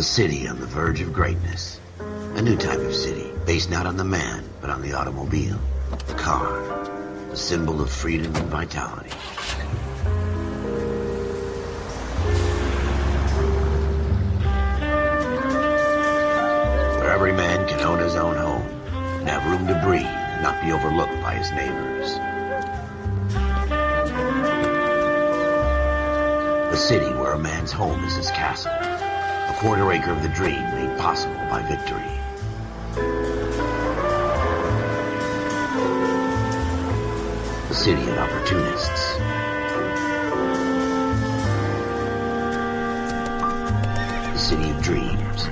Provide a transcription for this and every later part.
A city on the verge of greatness. A new type of city, based not on the man, but on the automobile. The car. The symbol of freedom and vitality. Where every man can own his own home, and have room to breathe, and not be overlooked by his neighbors. A city where a man's home is his castle. A quarter acre of the dream made possible by victory. A city of opportunists. A city of dreams,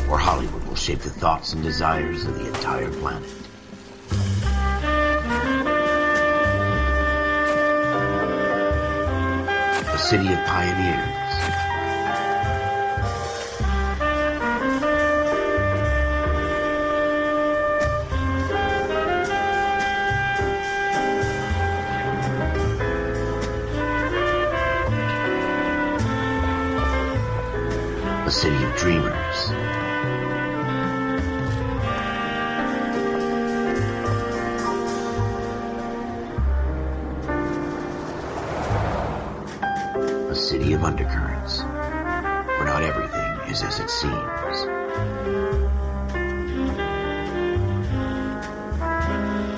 where Hollywood will shape the thoughts and desires of the entire planet. A city of pioneers. A city of dreamers. A city of undercurrents, where not everything is as it seems.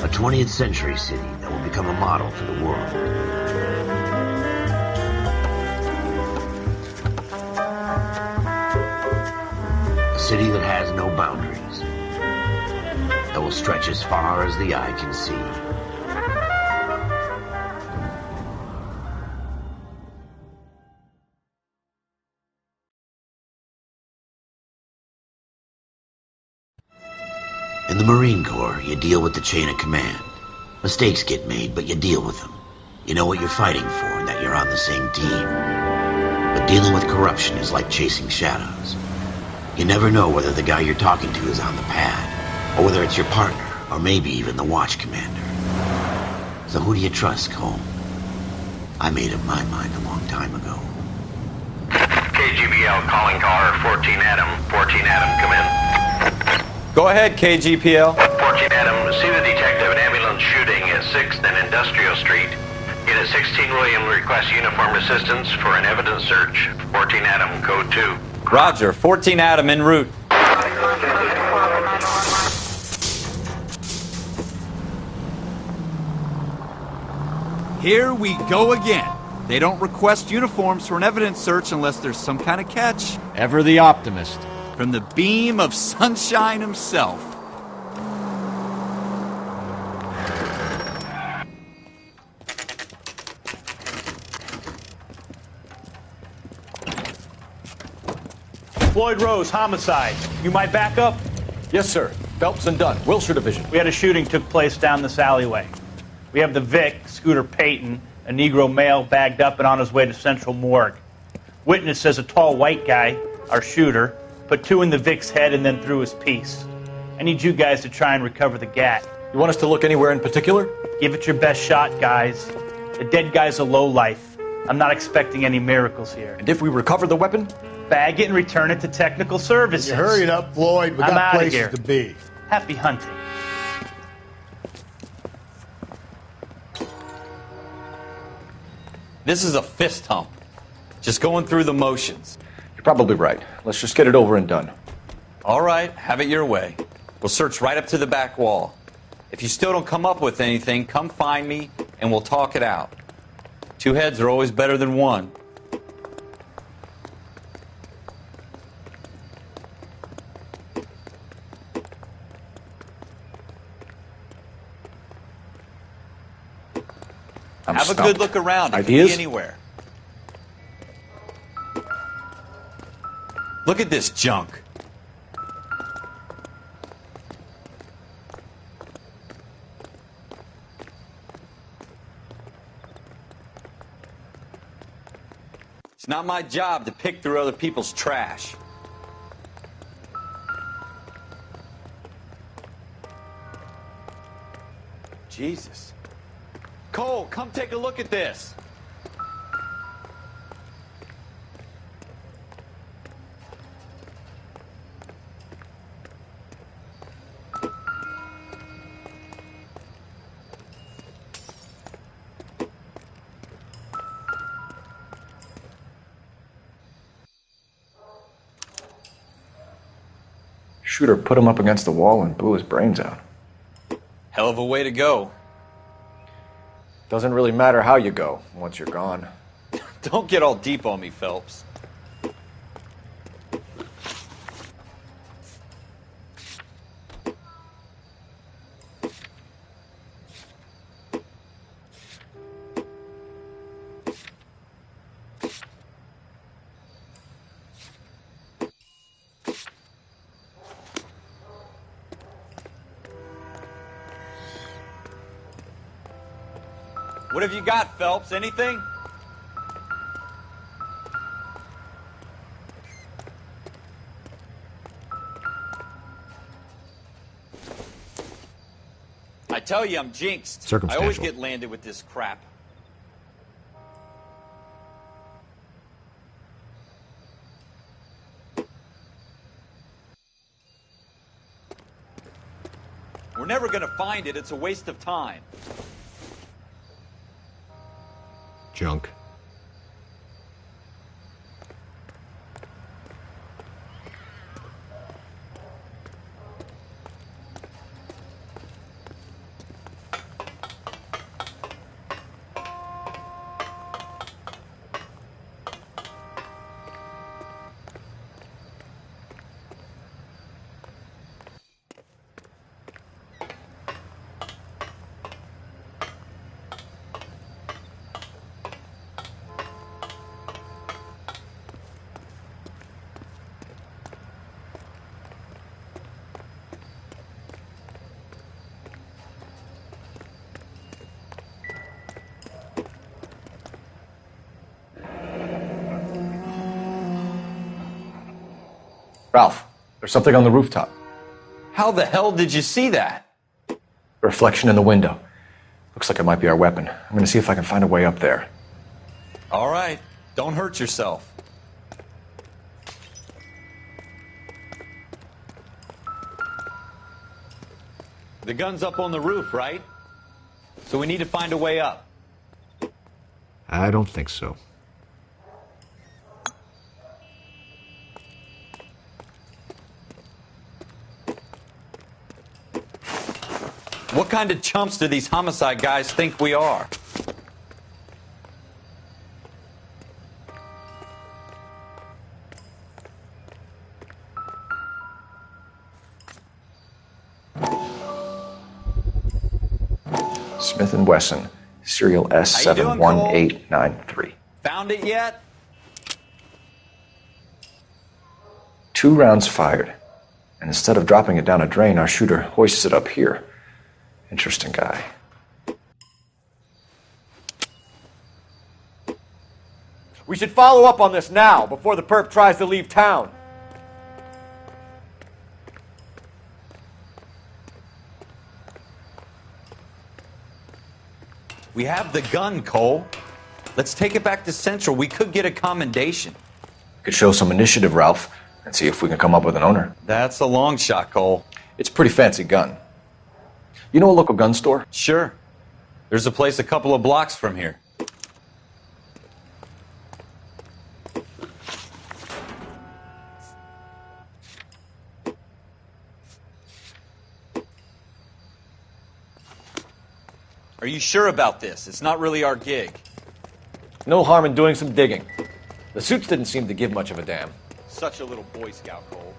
A 20th century city that will become a model for the world. A city that has no boundaries, that will stretch as far as the eye can see. In the Marine Corps, you deal with the chain of command. Mistakes get made, but you deal with them. You know what you're fighting for and that you're on the same team. But dealing with corruption is like chasing shadows. You never know whether the guy you're talking to is on the pad, or whether it's your partner, or maybe even the watch commander. So who do you trust, Cole? I made up my mind a long time ago. KGBL calling caller 14 Adam. 14 Adam, come in. Go ahead, KGPL. 14 Adam, see the detective, an ambulance shooting at 6th and Industrial Street. Unit 16 William requests uniformed assistance for an evidence search. 14 Adam, code 2. Roger, 14 Adam en route. Here we go again. They don't request uniforms for an evidence search unless there's some kind of catch. Ever the optimist. From the beam of sunshine himself. Floyd Rose, homicide. You might back up? Yes, sir. Phelps and Dunn, Wilshire Division. We had a shooting took place down this alleyway. We have the Vic, Scooter Payton, a Negro male bagged up and on his way to Central Morgue. Witness says a tall white guy, our shooter, put 2 in the Vic's head and then threw his piece. I need you guys to try and recover the gat. You want us to look anywhere in particular? Give it your best shot, guys. The dead guy's a lowlife. I'm not expecting any miracles here. And if we recover the weapon? Bag it and return it to technical services. You hurry it up, Floyd. We I'm got outta places here. to be. Happy hunting. This is a fist hump. Just going through the motions. You're probably right. Let's just get it over and done. All right, have it your way. We'll search right up to the back wall. If you still don't come up with anything, come find me and we'll talk it out. 2 heads are always better than 1. Have a good look around. It Ideas? could be anywhere. Look at this junk. It's not my job to pick through other people's trash. Jesus. Cole, come take a look at this. Shooter put him up against the wall and blew his brains out. Hell of a way to go. Doesn't really matter how you go once you're gone. Don't get all deep on me, Phelps. What have you got, Phelps? Anything? I tell you, I'm jinxed. I always get landed with this crap. We're never gonna find it. It's a waste of time. Junk. Ralph, there's something on the rooftop. How the hell did you see that? A reflection in the window. Looks like it might be our weapon. I'm gonna see if I can find a way up there. All right. Don't hurt yourself. The gun's up on the roof, right? So we need to find a way up. I don't think so. What kind of chumps do these homicide guys think we are? Smith & Wesson, serial S71893. Found it yet? 2 rounds fired. And instead of dropping it down a drain, our shooter hoists it up here. Interesting guy. We should follow up on this now, before the perp tries to leave town. We have the gun, Cole. Let's take it back to Central. We could get a commendation. Could show some initiative, Ralph, and see if we can come up with an owner. That's a long shot, Cole. It's a pretty fancy gun. You know a local gun store? Sure. There's a place a couple of blocks from here. Are you sure about this? It's not really our gig. No harm in doing some digging. The suits didn't seem to give much of a damn. Such a little Boy Scout, Cole.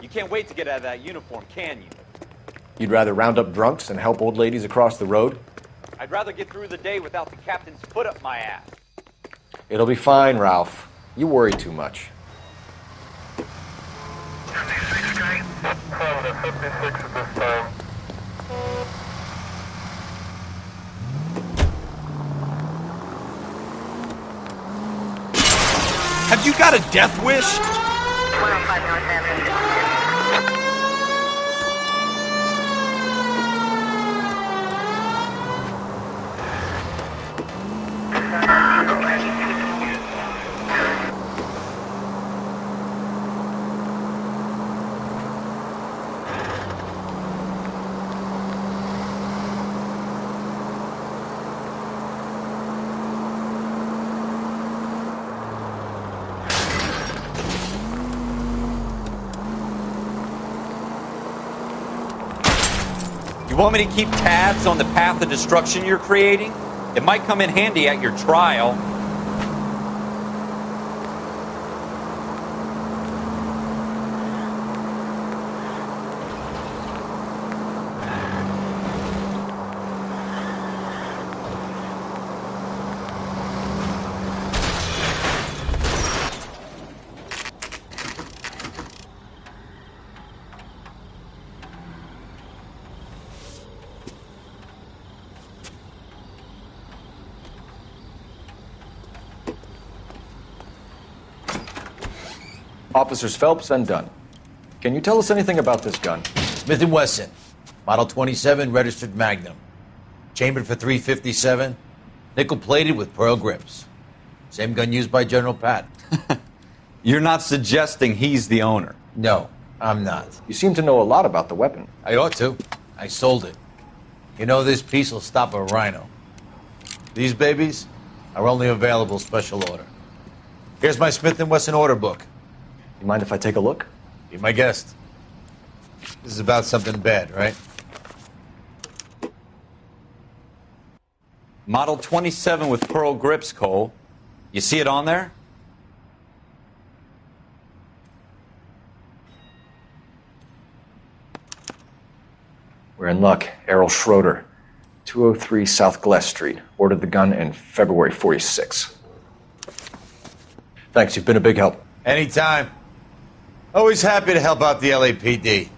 You can't wait to get out of that uniform, can you? You'd rather round up drunks than help old ladies across the road? I'd rather get through the day without the captain's foot up my ass. It'll be fine, Ralph. You worry too much. 56 straight. 56 at this time. Have you got a death wish? 105 North Avenue. Want me to keep tabs on the path of destruction you're creating? It might come in handy at your trial. Officers Phelps and Dunn. Can you tell us anything about this gun? Smith & Wesson, Model 27, registered Magnum. Chambered for .357, nickel-plated with pearl grips. Same gun used by General Patton. You're not suggesting he's the owner? No, I'm not. You seem to know a lot about the weapon. I ought to. I sold it. You know, this piece will stop a rhino. These babies are only available special order. Here's my Smith & Wesson order book. You mind if I take a look? Be my guest. This is about something bad, right? Model 27 with pearl grips, Cole. You see it on there? We're in luck. Errol Schroeder, 203 South Glass Street. Ordered the gun in February '46. Thanks, you've been a big help. Anytime. Always happy to help out the LAPD.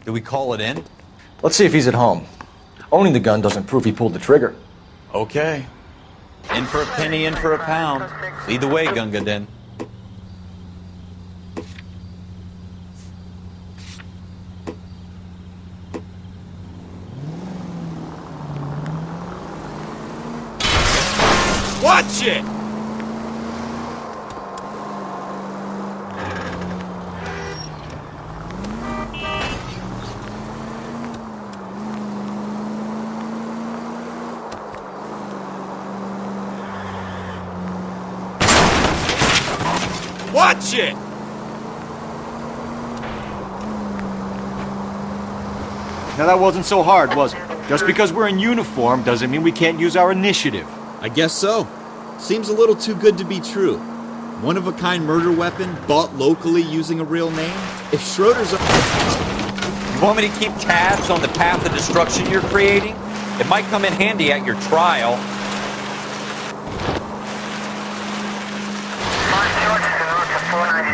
Do we call it in? Let's see if he's at home. Owning the gun doesn't prove he pulled the trigger. Okay. In for a penny, in for a pound. Lead the way, Gunga Din. Watch it! Watch it! Now that wasn't so hard, was it? Just because we're in uniform doesn't mean we can't use our initiative. I guess so. Seems a little too good to be true. One-of-a-kind murder weapon bought locally using a real name? If Schroeder's You want me to keep tabs on the path of destruction you're creating? It might come in handy at your trial.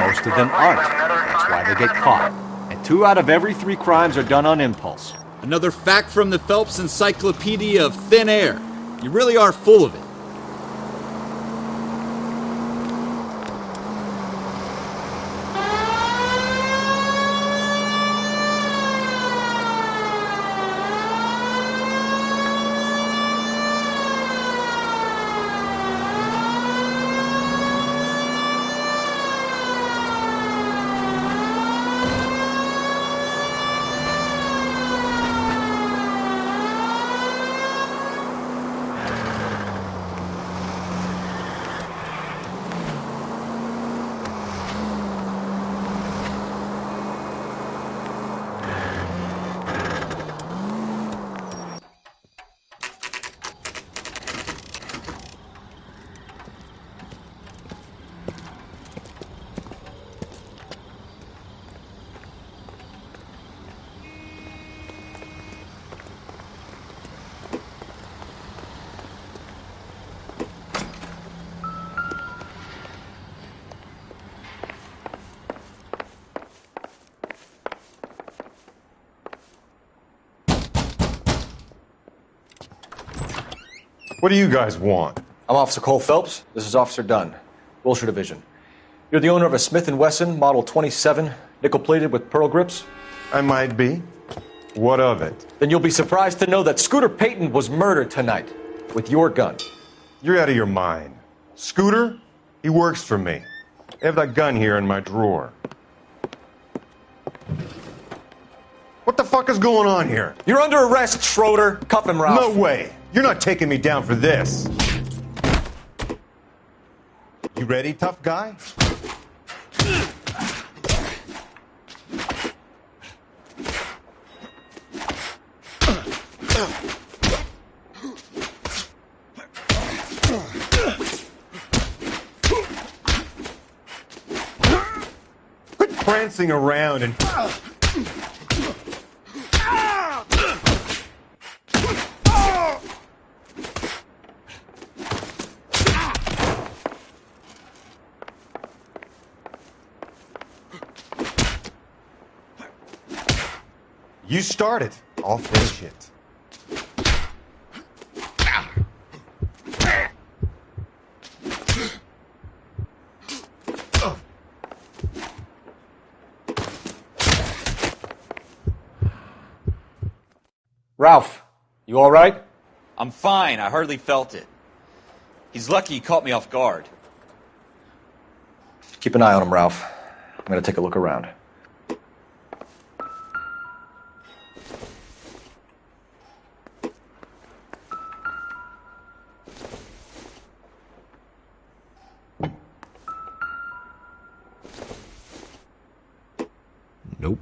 Most of them aren't. That's why they get caught. And 2 out of every 3 crimes are done on impulse. Another fact from the Phelps Encyclopedia of Thin Air. You really are full of it. What do you guys want? I'm Officer Cole Phelps. This is Officer Dunn, Wilshire Division. You're the owner of a Smith & Wesson Model 27, nickel-plated with pearl grips? I might be. What of it? Then you'll be surprised to know that Scooter Payton was murdered tonight with your gun. You're out of your mind. Scooter? He works for me. I have that gun here in my drawer. What the fuck is going on here? You're under arrest, Schroeder. Cuff him, Ralph. No way. You're not taking me down for this. You ready, tough guy? Quit prancing around and... You start it. I'll finish it. Ralph, you all right? I'm fine. I hardly felt it. He's lucky he caught me off guard. Keep an eye on him, Ralph. I'm gonna take a look around. Nope.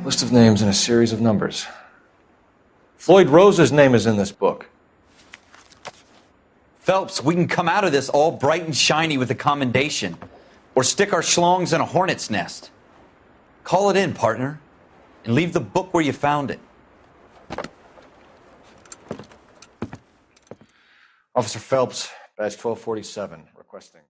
List of names and a series of numbers. Floyd Rose's name is in this book. Phelps, we can come out of this all bright and shiny with a commendation. Or stick our schlongs in a hornet's nest. Call it in, partner. And leave the book where you found it. Officer Phelps, badge 1247, requesting.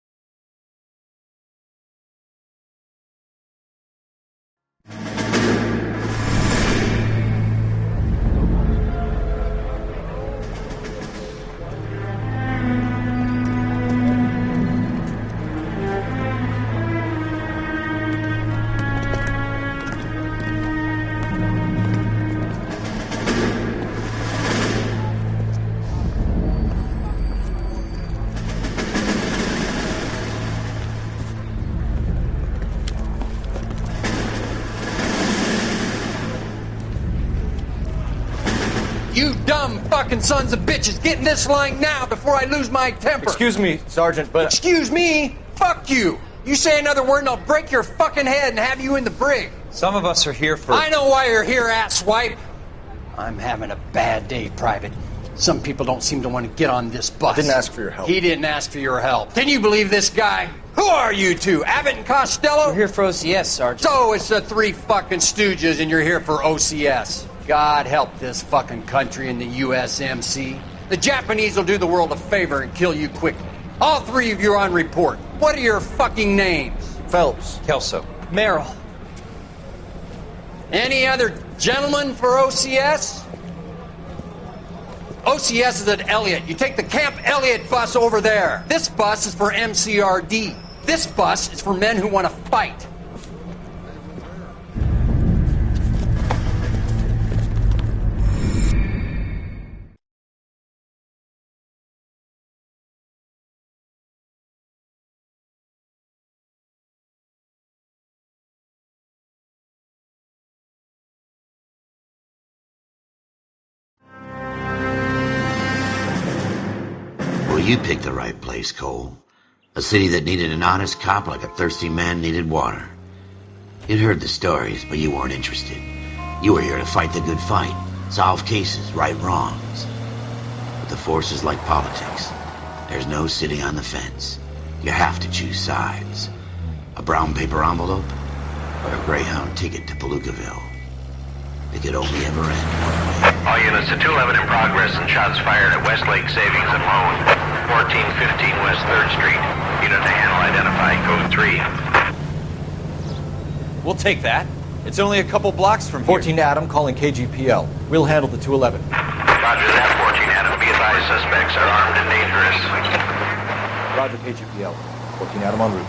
You dumb fucking sons of bitches, get in this line now before I lose my temper. Excuse me, Sergeant, but... Excuse me? Fuck you. You say another word and I'll break your fucking head and have you in the brig. Some of us are here for... I know why you're here, asswipe. I'm having a bad day, Private. Some people don't seem to want to get on this bus. I didn't ask for your help. He didn't ask for your help. Can you believe this guy? Who are you two? Abbott and Costello? We're here for OCS, Sergeant. So it's the three fucking stooges and you're here for OCS. God help this fucking country and the USMC. The Japanese will do the world a favor and kill you quickly. All three of you are on report. What are your fucking names? Phelps. Kelso. Merrill. Any other gentlemen for OCS? OCS is at Elliott. You take the Camp Elliott bus over there. This bus is for MCRD. This bus is for men who want to fight. Well, you picked the right place, Cole. A city that needed an honest cop like a thirsty man needed water. You'd heard the stories, but you weren't interested. You were here to fight the good fight, solve cases, right wrongs. But the force is like politics. There's no sitting on the fence. You have to choose sides. A brown paper envelope or a Greyhound ticket to Palookaville. It could only ever end one way. All units to 211 in progress and shots fired at Westlake Savings and Loan, 1415 West 3rd Street. Unit to handle identify, code 3. We'll take that. It's only a couple blocks from here. 14 Adam calling KGPL. We'll handle the 211. Roger that, 14 Adam. Be advised, suspects are armed and dangerous. Roger, KGPL. 14 Adam en route.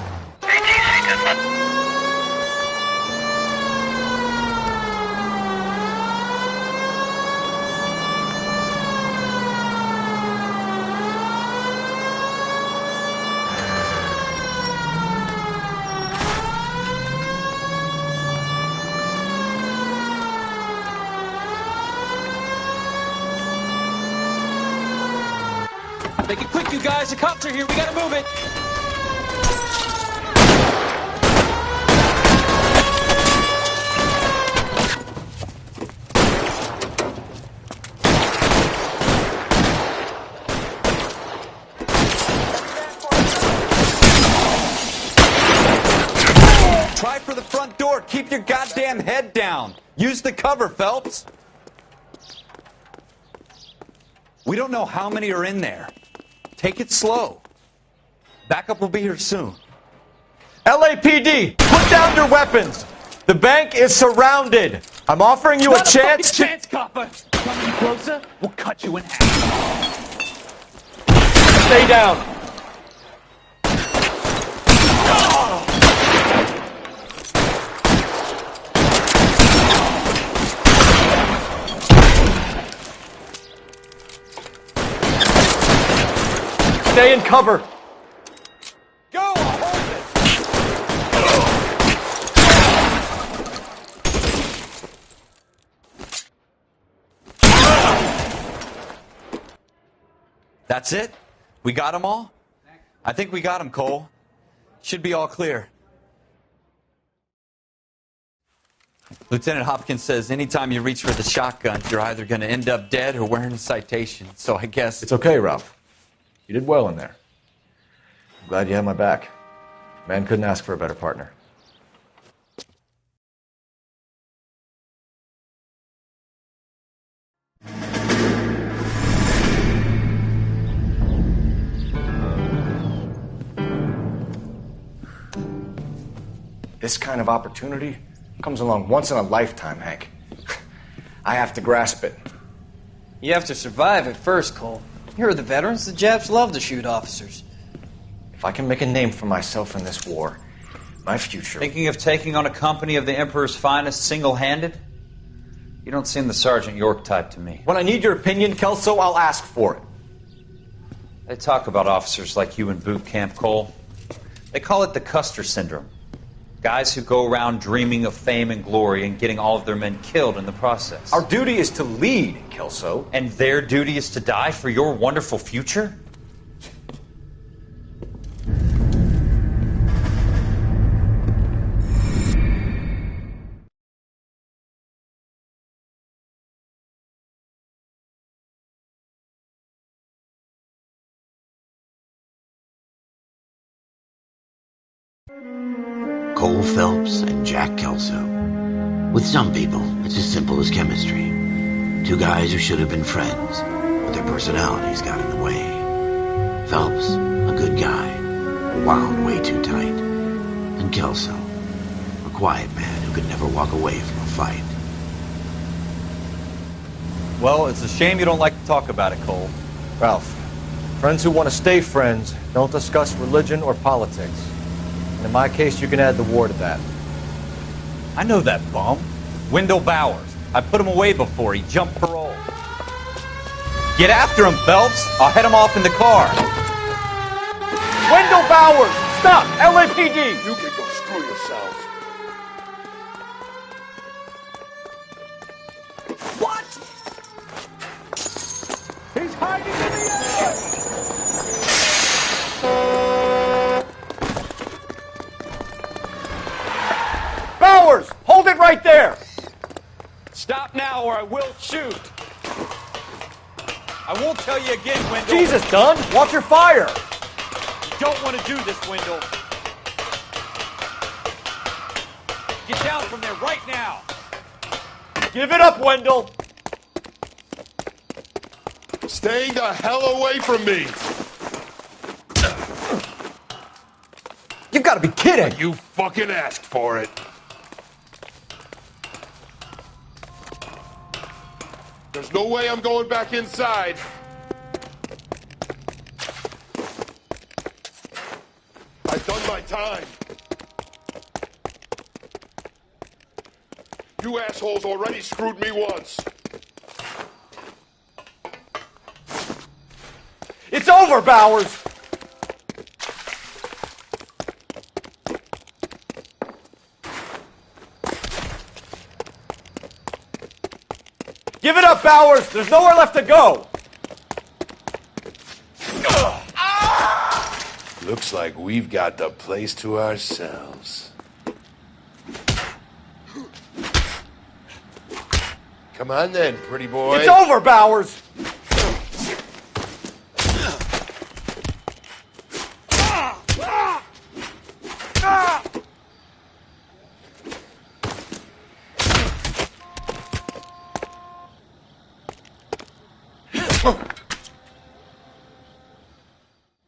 Make it quick, you guys. The cops are here. We gotta move it. Try for the front door. Keep your goddamn head down. Use the cover, Phelps. We don't know how many are in there. Take it slow. Backup will be here soon. LAPD, put down your weapons. The bank is surrounded. I'm offering you a chance to... chance, copper. Come any closer, we'll cut you in half. Stay down. Stay in cover. Go! I'll hold it. That's it? We got them all? I think we got them, Cole. Should be all clear. Lieutenant Hopkins says anytime you reach for the shotgun, you're either going to end up dead or wearing a citation. So I guess... It's okay, Ralph. You did well in there. I'm glad you had my back. Man couldn't ask for a better partner. This kind of opportunity comes along once in a lifetime, Hank. I have to grasp it. You have to survive at first, Cole. Here are the veterans. The Japs love to shoot officers. If I can make a name for myself in this war, my future... Thinking of taking on a company of the Emperor's finest single-handed? You don't seem the Sergeant York type to me. When I need your opinion, Kelso, I'll ask for it. They talk about officers like you in boot camp, Cole. They call it the Custer Syndrome. Guys who go around dreaming of fame and glory and getting all of their men killed in the process. Our duty is to lead, Kelso. And their duty is to die for your wonderful future? Cole Phelps and Jack Kelso. With some people, it's as simple as chemistry. Two guys who should have been friends, but their personalities got in the way. Phelps, a good guy, wound way too tight. And Kelso, a quiet man who could never walk away from a fight. Well, it's a shame you don't like to talk about it, Cole. Ralph, friends who want to stay friends don't discuss religion or politics. And in my case, you can add the war to that. I know that bum. Wendell Bowers. I put him away before. He jumped parole. Get after him, Phelps. I'll head him off in the car. Wendell Bowers! Stop! LAPD! You can go screw yourselves. What? He's hiding in the air! Bowers! Hold it right there! Stop now or I will shoot. I won't tell you again, Wendell. Jesus, Dunn! Watch your fire! You don't want to do this, Wendell. Get down from there right now. Give it up, Wendell! Stay the hell away from me! You've got to be kidding! You fucking asked for it. There's no way I'm going back inside. I've done my time. You assholes already screwed me once. It's over, Bowers! Give it up, Bowers! There's nowhere left to go! Looks like we've got the place to ourselves. Come on then, pretty boy. It's over, Bowers!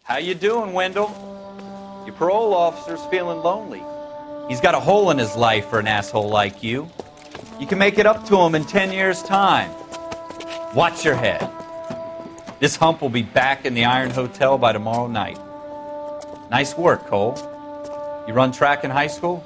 How you doing, Wendell? Your parole officer's feeling lonely. He's got a hole in his life for an asshole like you. You can make it up to him in 10 years' time. Watch your head. This hump will be back in the Iron Hotel by tomorrow night. Nice work, Cole. You run track in high school?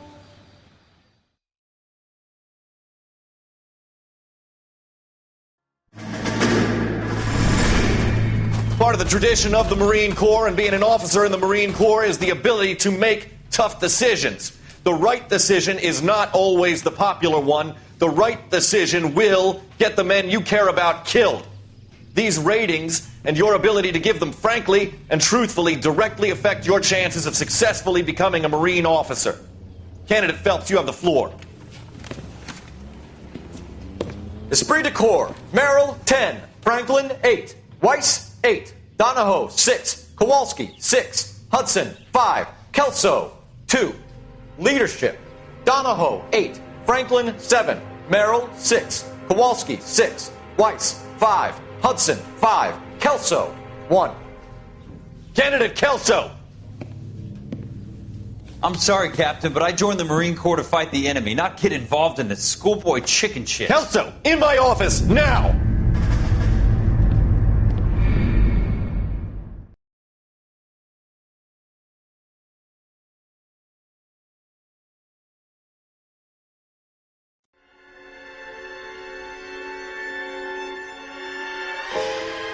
Part of the tradition of the Marine Corps and being an officer in the Marine Corps is the ability to make tough decisions. The right decision is not always the popular one. The right decision will get the men you care about killed. These ratings and your ability to give them frankly and truthfully directly affect your chances of successfully becoming a Marine officer. Candidate Phelps, you have the floor. Esprit de Corps, Merrill, 10. Franklin, 8. Weiss, 8. Donahoe, 6. Kowalski, 6. Hudson, 5. Kelso, 2. Leadership, Donahoe, 8. Franklin, 7. Merrill, 6. Kowalski, 6. Weiss, 5. Hudson, 5. Kelso, 1. Candidate Kelso! I'm sorry, Captain, but I joined the Marine Corps to fight the enemy, not get involved in this schoolboy chicken shit. Kelso, in my office, now!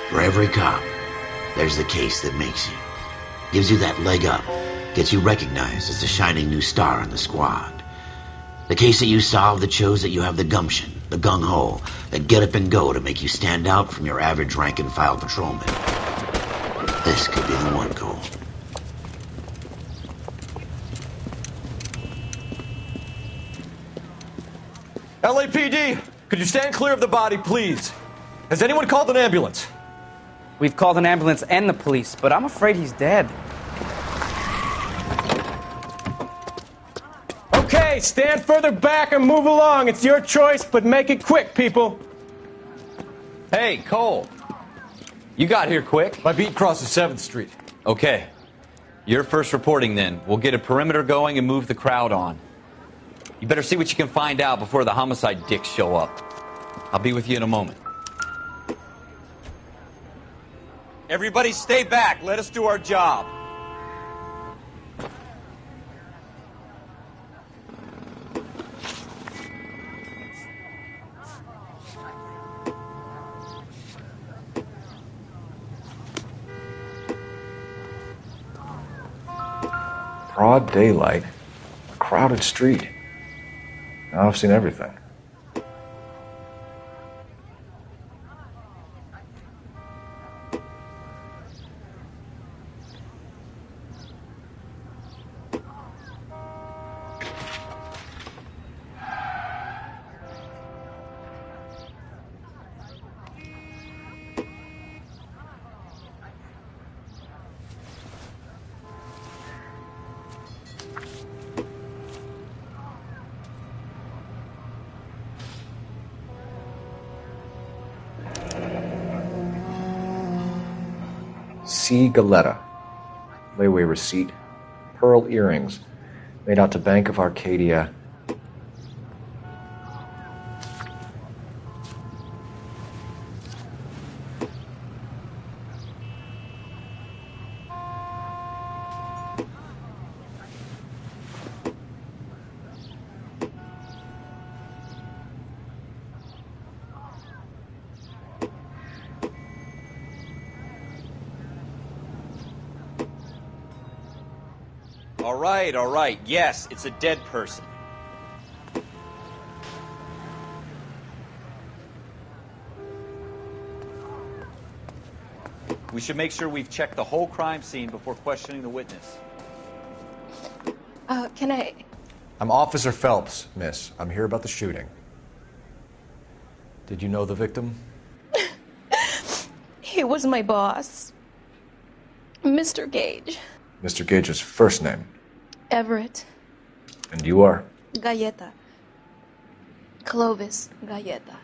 For every cop, there's the case that makes you. Gives you that leg up. Gets you recognized as the shining new star in the squad. The case that you solve that shows that you have the gumption, the gung-ho, that get up and go to make you stand out from your average rank-and-file patrolman. This could be the one, Cole. LAPD, could you stand clear of the body, please? Has anyone called an ambulance? We've called an ambulance and the police, but I'm afraid he's dead. Okay, stand further back and move along. It's your choice, but make it quick, people. Hey, Cole. You got here quick. My beat crosses 7th Street. Okay. You're first reporting then. We'll get a perimeter going and move the crowd on. You better see what you can find out before the homicide dicks show up. I'll be with you in a moment. Everybody stay back. Let us do our job. Broad daylight, a crowded street. Now I've seen everything. C. Galetta. Layaway receipt. Pearl earrings. Made out to Bank of Arcadia. All right. Yes, it's a dead person. We should make sure we've checked the whole crime scene before questioning the witness. Can I... I'm Officer Phelps, miss. I'm here about the shooting. Did you know the victim? He was my boss. Mr. Gage. Mr. Gage's first name. Everett. And you are? Galleta. Clovis Galleta.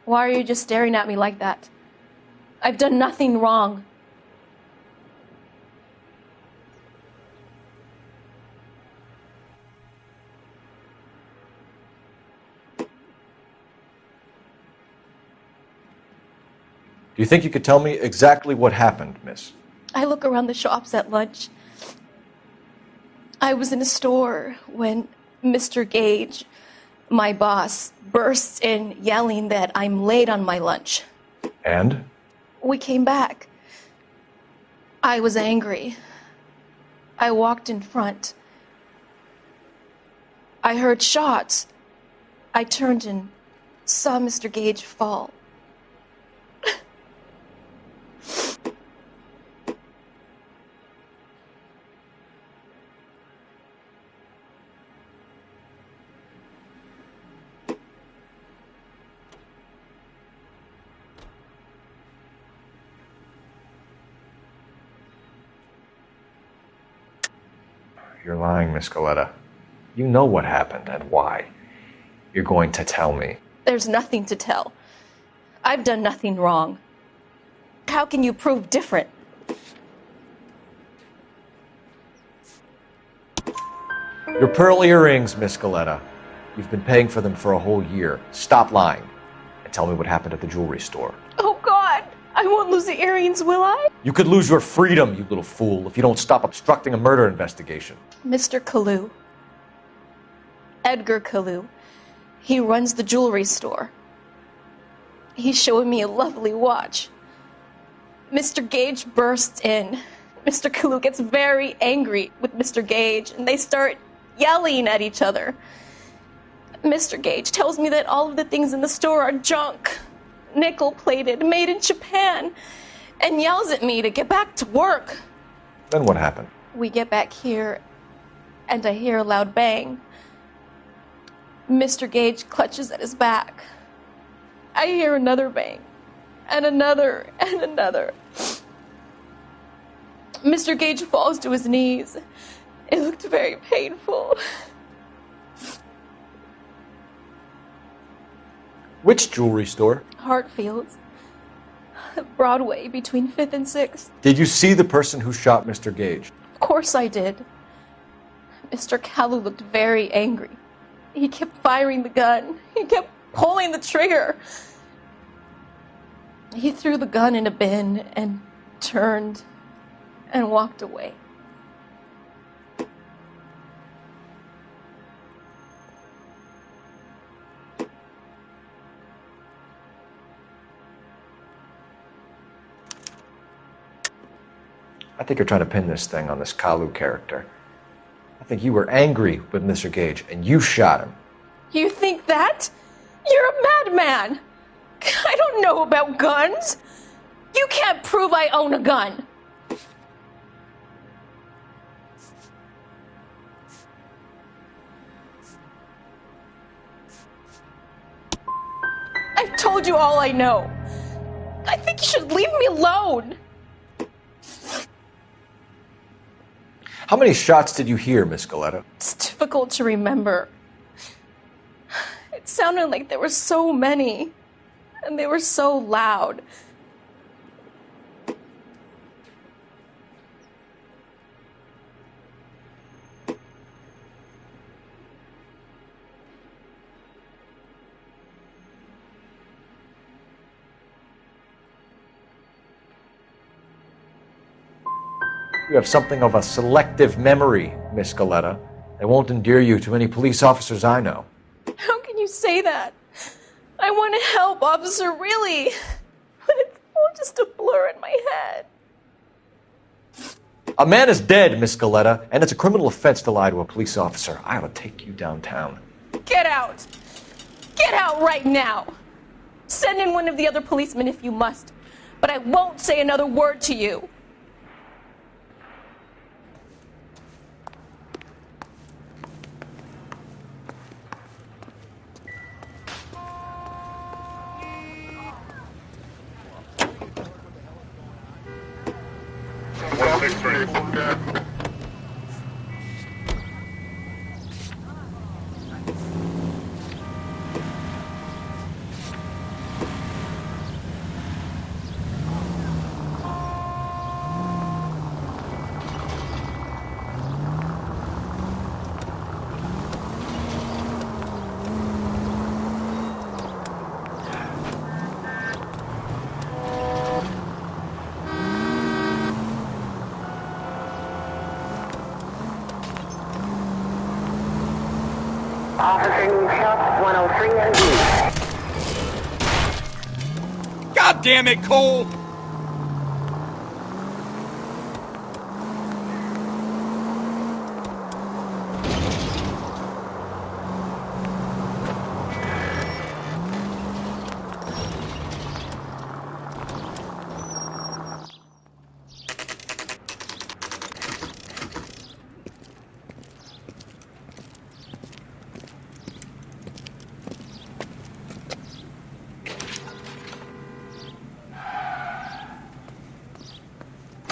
Why are you just staring at me like that? I've done nothing wrong. Do you think you could tell me exactly what happened, miss? I look around the shops at lunch. I was in a store when Mr. Gage, my boss, bursts in yelling that I'm late on my lunch. And? We came back. I was angry. I walked in front. I heard shots. I turned and saw Mr. Gage fall. You're lying, Miss Galleta. You know what happened and why. You're going to tell me. There's nothing to tell. I've done nothing wrong. How can you prove different? Your pearl earrings, Miss Galleta. You've been paying for them for a whole year. Stop lying and tell me what happened at the jewelry store. Oh, God! I won't lose the earrings, will I? You could lose your freedom, you little fool, if you don't stop obstructing a murder investigation. Mr. Kalu. Edgar Kalu. He runs the jewelry store. He's showing me a lovely watch. Mr. Gage bursts in. Mr. Kalu gets very angry with Mr. Gage, and they start yelling at each other. Mr. Gage tells me that all of the things in the store are junk, nickel-plated, made in Japan, and yells at me to get back to work. Then what happened? We get back here, and I hear a loud bang. Mr. Gage clutches at his back. I hear another bang, and another, and another. Mr. Gage falls to his knees. It looked very painful. Which jewelry store? Hartfield's. Broadway, between 5th and 6th. Did you see the person who shot Mr. Gage? Of course I did. Mr. Kalu looked very angry. He kept firing the gun. He kept pulling the trigger. He threw the gun in a bin and turned and walked away. I think you're trying to pin this thing on this Kalu character. I think you were angry with Mr. Gage, and you shot him. You think that? You're a madman! I don't know about guns. You can't prove I own a gun. I've told you all I know. I think you should leave me alone. How many shots did you hear, Miss Galetta? It's difficult to remember. It sounded like there were so many, and they were so loud. You have something of a selective memory, Miss Galetta. They won't endear you to any police officers I know. How can you say that? I want to help, officer, really. But it's all just a blur in my head. A man is dead, Miss Galetta, and it's a criminal offense to lie to a police officer. I ought to take you downtown. Get out! Get out right now! Send in one of the other policemen if you must, but I won't say another word to you. Officer needs help, 103 and D. God damn it, Cole!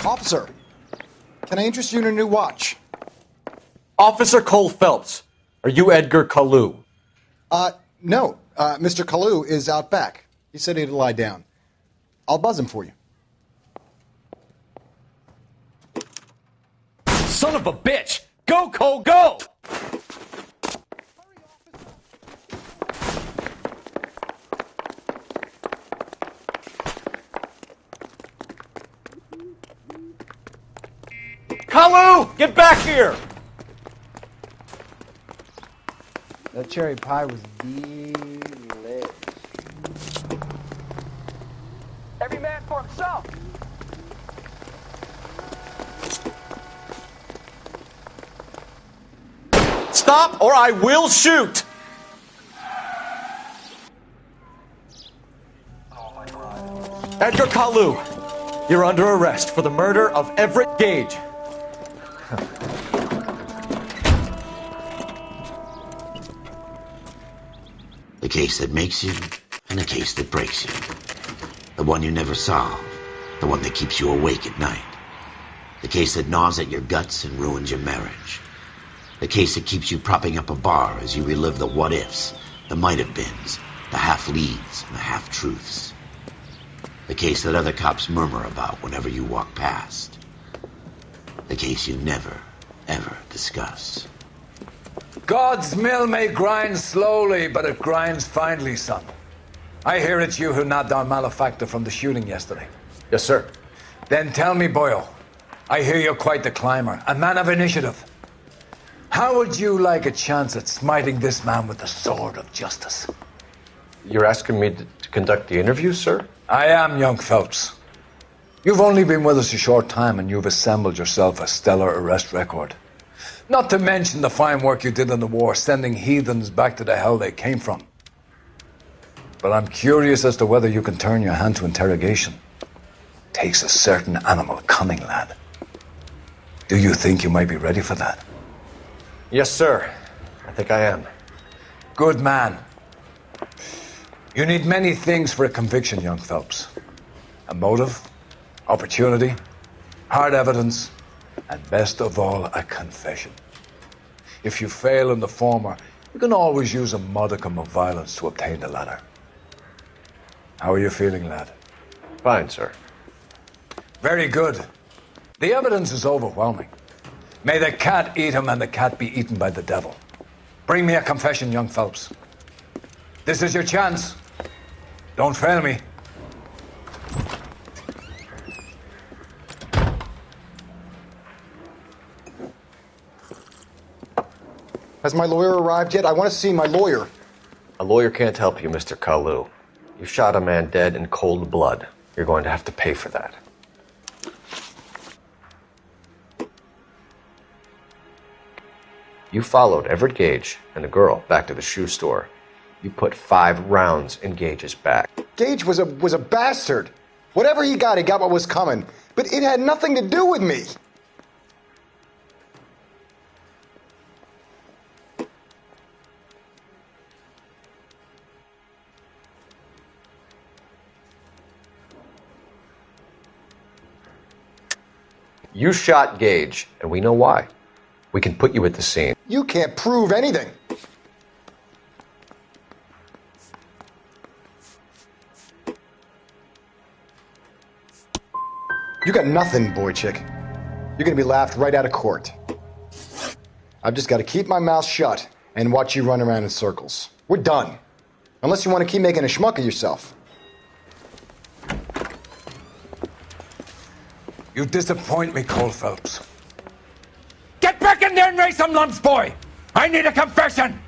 Officer, can I interest you in a new watch? Officer Cole Phelps, are you Edgar Kalu? No. Mr. Kalu is out back. He said he'd lie down. I'll buzz him for you. Son of a bitch! Go, Cole, go! Kalu, get back here! That cherry pie was delicious. Every man for himself. Stop or I will shoot! Edgar Kalu, you're under arrest for the murder of Everett Gage. The case that makes you, and the case that breaks you. The one you never solve, the one that keeps you awake at night. The case that gnaws at your guts and ruins your marriage. The case that keeps you propping up a bar as you relive the what-ifs, the might-have-beens, the half-leads, and the half-truths. The case that other cops murmur about whenever you walk past. The case you never, ever discuss. God's mill may grind slowly, but it grinds finely, son. I hear it's you who nabbed our malefactor from the shooting yesterday. Yes, sir. Then tell me, boyo, I hear you're quite the climber, a man of initiative. How would you like a chance at smiting this man with the sword of justice? You're asking me to conduct the interview, sir? I am, young Phelps. You've only been with us a short time and you've assembled yourself a stellar arrest record. Not to mention the fine work you did in the war, sending heathens back to the hell they came from. But I'm curious as to whether you can turn your hand to interrogation. Takes a certain animal cunning, lad. Do you think you might be ready for that? Yes, sir. I think I am. Good man. You need many things for a conviction, young Phelps. A motive, opportunity, hard evidence, and best of all, a confession. If you fail in the former, you can always use a modicum of violence to obtain the latter. How are you feeling, lad? Fine, sir. Very good. The evidence is overwhelming. May the cat eat him and the cat be eaten by the devil. Bring me a confession, young Phelps. This is your chance. Don't fail me. Has my lawyer arrived yet? I want to see my lawyer. A lawyer can't help you, Mr. Kalu. You shot a man dead in cold blood. You're going to have to pay for that. You followed Everett Gage and the girl back to the shoe store. You put 5 rounds in Gage's back. Gage was a bastard. Whatever he got what was coming. But it had nothing to do with me. You shot Gage, and we know why. We can put you at the scene. You can't prove anything. You got nothing, boy chick. You're gonna be laughed right out of court. I've just got to keep my mouth shut and watch you run around in circles. We're done. Unless you want to keep making a schmuck of yourself. You disappoint me, Cole Phelps. Get back in there and raise some lumps, boy! I need a confession!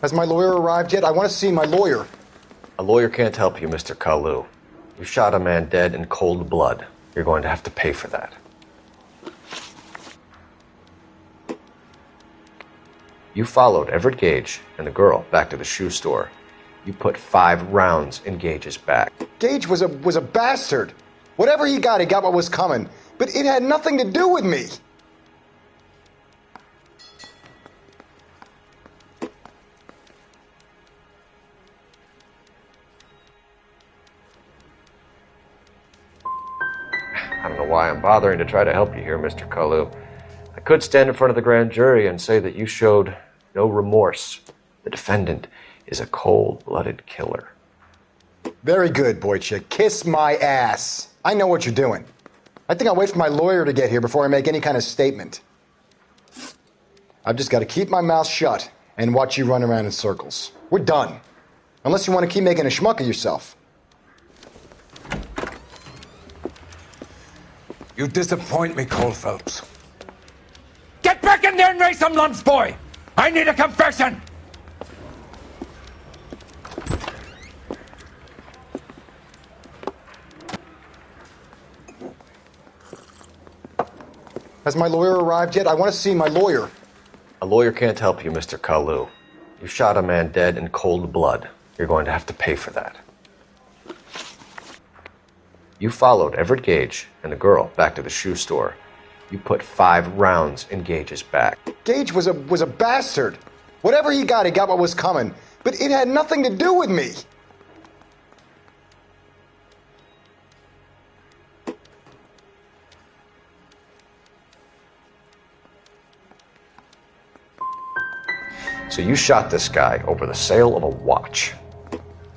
Has my lawyer arrived yet? I want to see my lawyer. A lawyer can't help you, Mr. Kalu. You shot a man dead in cold blood. You're going to have to pay for that. You followed Everett Gage and the girl back to the shoe store. You put 5 rounds in Gage's back. Gage was a bastard. Whatever he got what was coming. But it had nothing to do with me. I don't know why I'm bothering to try to help you here, Mr. Kalu. I could stand in front of the grand jury and say that you showed no remorse. The defendant is a cold-blooded killer. Very good, boy chick. Kiss my ass. I know what you're doing. I think I'll wait for my lawyer to get here before I make any kind of statement. I've just got to keep my mouth shut and watch you run around in circles. We're done. Unless you want to keep making a schmuck of yourself. You disappoint me, Cole Phelps. Get back in there and raise some lumps, boy! I need a confession! Has my lawyer arrived yet? I want to see my lawyer. A lawyer can't help you, Mr. Kalu. You shot a man dead in cold blood. You're going to have to pay for that. You followed Everett Gage and the girl back to the shoe store. You put 5 rounds in Gage's back. Gage was a bastard. Whatever he got what was coming. But it had nothing to do with me. So you shot this guy over the sale of a watch.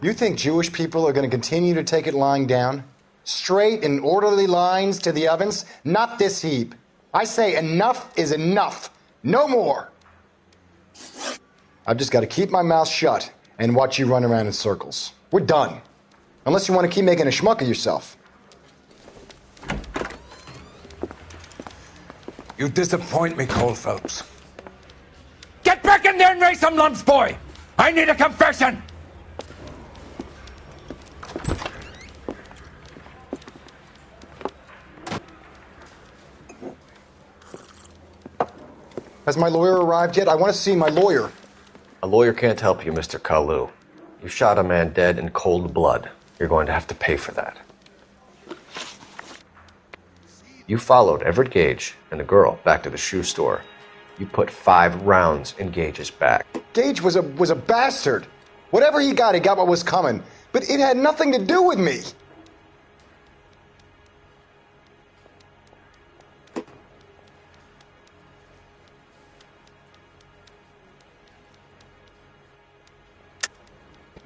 You think Jewish people are going to continue to take it lying down? Straight and orderly lines to the ovens? Not this heap. I say enough is enough. No more. I've just got to keep my mouth shut and watch you run around in circles. We're done. Unless you want to keep making a schmuck of yourself. You disappoint me, Cole Phelps. Get back in there and raise some lumps, boy! I need a confession! Has my lawyer arrived yet? I want to see my lawyer. A lawyer can't help you, Mr. Kalu. You shot a man dead in cold blood. You're going to have to pay for that. You followed Everett Gage and the girl back to the shoe store. You put 5 rounds in Gage's back. Gage was a bastard. Whatever he got what was coming. But it had nothing to do with me.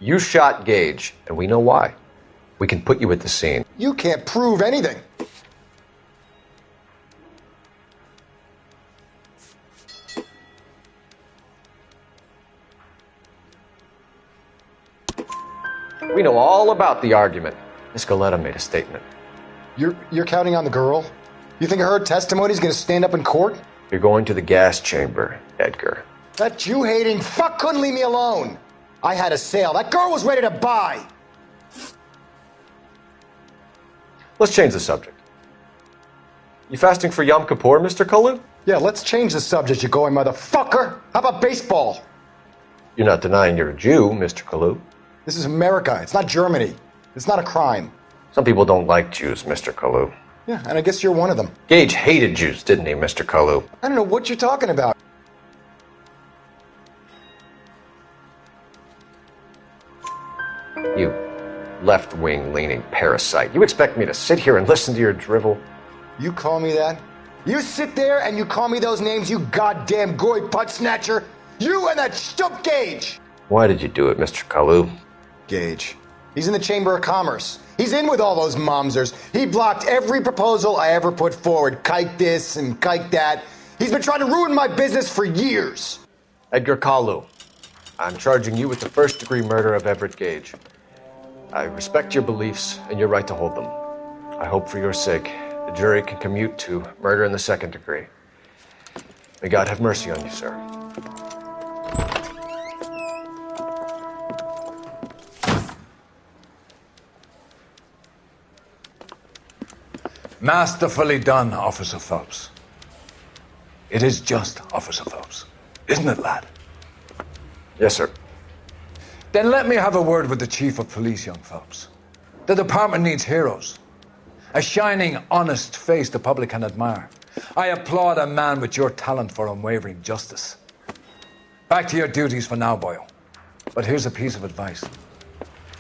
You shot Gage, and we know why. We can put you at the scene. You can't prove anything. We know all about the argument. Miss Galetta made a statement. You're counting on the girl? You think her testimony is going to stand up in court? You're going to the gas chamber, Edgar. That Jew-hating fuck couldn't leave me alone. I had a sale. That girl was ready to buy. Let's change the subject. You fasting for Yom Kippur, Mr. Kalu? Yeah, let's change the subject, you going motherfucker. How about baseball? You're not denying you're a Jew, Mr. Kalu. This is America. It's not Germany. It's not a crime. Some people don't like Jews, Mr. Kalu. Yeah, and I guess you're one of them. Gage hated Jews, didn't he, Mr. Kalu? I don't know what you're talking about. You left-wing leaning parasite. You expect me to sit here and listen to your drivel? You call me that? You sit there and you call me those names, you goddamn goy putt snatcher? You and that stump Gage! Why did you do it, Mr. Kalu? Gage. He's in the Chamber of Commerce. He's in with all those momsers. He blocked every proposal I ever put forward. Kike this and kike that. He's been trying to ruin my business for years. Edgar Kalu, I'm charging you with the first-degree murder of Everett Gage. I respect your beliefs and your right to hold them. I hope for your sake the jury can commute to murder in the second degree. May God have mercy on you, sir. Masterfully done, Officer Phelps. It is just Officer Phelps, isn't it, lad? Yes, sir. Then let me have a word with the Chief of Police, young Phelps. The department needs heroes. A shining, honest face the public can admire. I applaud a man with your talent for unwavering justice. Back to your duties for now, boyo. But here's a piece of advice.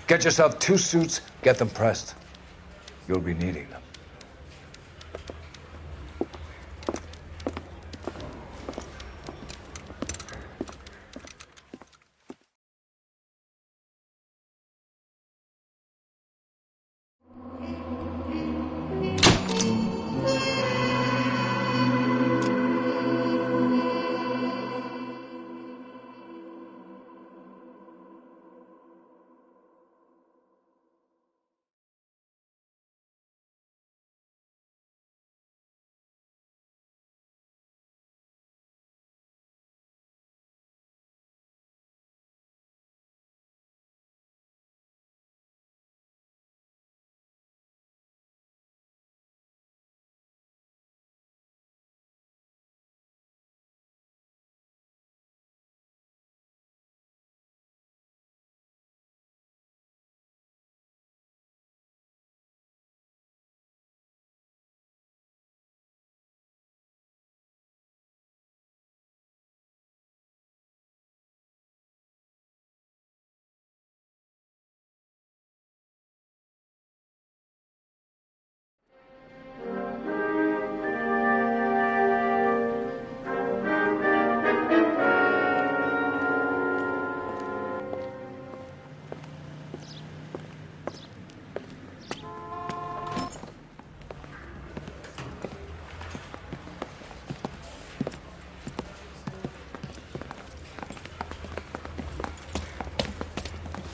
Get yourself 2 suits, get them pressed. You'll be needing them.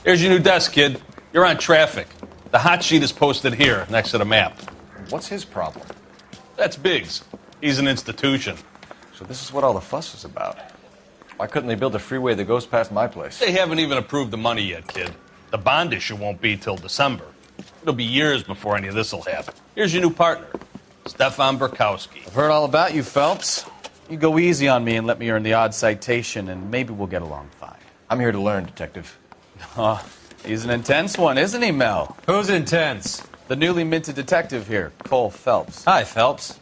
Here's your new desk, kid. You're on traffic. The hot sheet is posted here, next to the map. What's his problem? That's Biggs. He's an institution. So this is what all the fuss is about. Why couldn't they build a freeway that goes past my place? They haven't even approved the money yet, kid. The bond issue won't be till December. It'll be years before any of this will happen. Here's your new partner, Stefan Burkowski. I've heard all about you, Phelps. You go easy on me and let me earn the odd citation, and maybe we'll get along fine. I'm here to learn, Detective. Oh, he's an intense one, isn't he, Mel? Who's intense? The newly minted detective here, Cole Phelps. Hi, Phelps.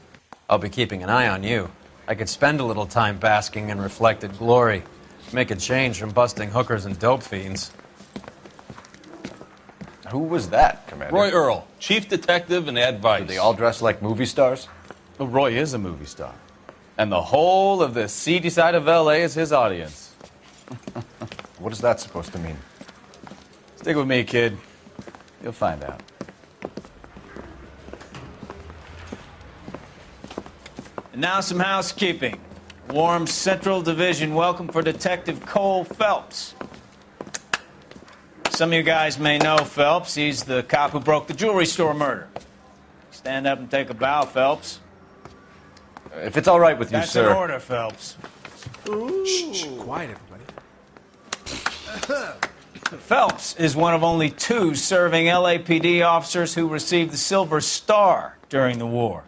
I'll be keeping an eye on you. I could spend a little time basking in reflected glory. Make a change from busting hookers and dope fiends. Who was that, Commander? Roy Earl, chief detective and advice. Do they all dress like movie stars? Well, Roy is a movie star. And the whole of the seedy side of L.A. is his audience. What is that supposed to mean? Stick with me, kid. You'll find out. And now some housekeeping. Warm Central Division welcome for Detective Cole Phelps. Some of you guys may know Phelps. He's the cop who broke the jewelry store murder. Stand up and take a bow, Phelps. If it's all right with you, That's sir. That's an order, Phelps. Shh, quiet, everybody. Phelps is one of only 2 serving LAPD officers who received the Silver Star during the war.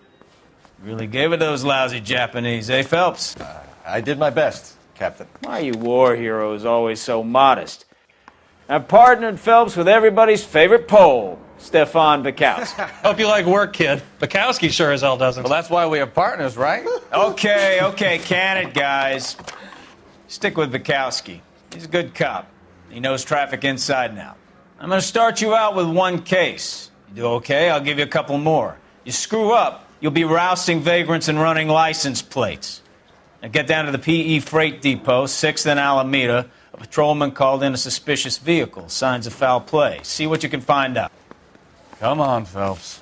Really gave it those lousy Japanese, eh, Phelps? I did my best, Captain. Why are you war heroes always so modest? I've partnered Phelps with everybody's favorite Pole, Stefan Bukowski. Hope you like work, kid. Bukowski sure as hell doesn't. Well, that's why we have partners, right? Okay, can it, guys. Stick with Bukowski. He's a good cop. He knows traffic inside and out. I'm going to start you out with 1 case. You do okay, I'll give you a couple more. You screw up, you'll be rousting vagrants and running license plates. Now get down to the PE Freight Depot, 6th and Alameda. A patrolman called in a suspicious vehicle. Signs of foul play. See what you can find out. Come on, Phelps.